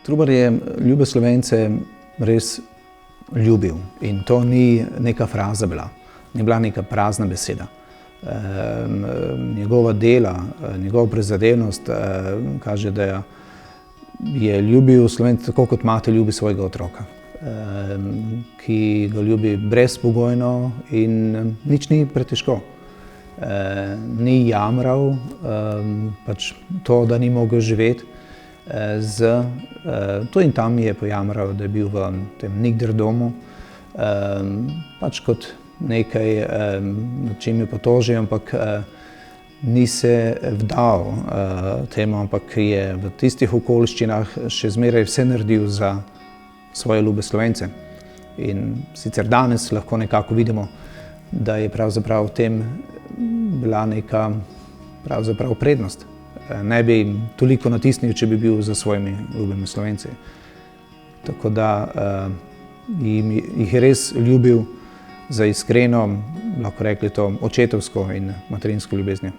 Trubar je ljube Slovence res ljubil in to ni neka fraza bila, ni bila neka prazna beseda. Njegova dela, njegova prizadevnost kaže, da je ljubil Slovence tako, kot mati ljubi svojega otroka, ki ga ljubi brezpogojno in nič ni pretežko. Ni jamral, pač to, da ni mogel živeti. Tu in tam je pojamral, da je bil v tem nikdar domu, pač kot nekaj, nad čim je potožil, ampak ni se vdal temu, ampak je v tistih okoliščinah še zmeraj vse naredil za svoje ljube Slovence. In sicer danes lahko nekako vidimo, da je pravzaprav v tem bila neka pravzaprav prednost. Ne bi toliko natisnil, če bi bil za svojimi ljubimi Slovenci. Tako da jih je res ljubil za iskreno, lahko rekli to, očetovsko in materinsko ljubeznijo.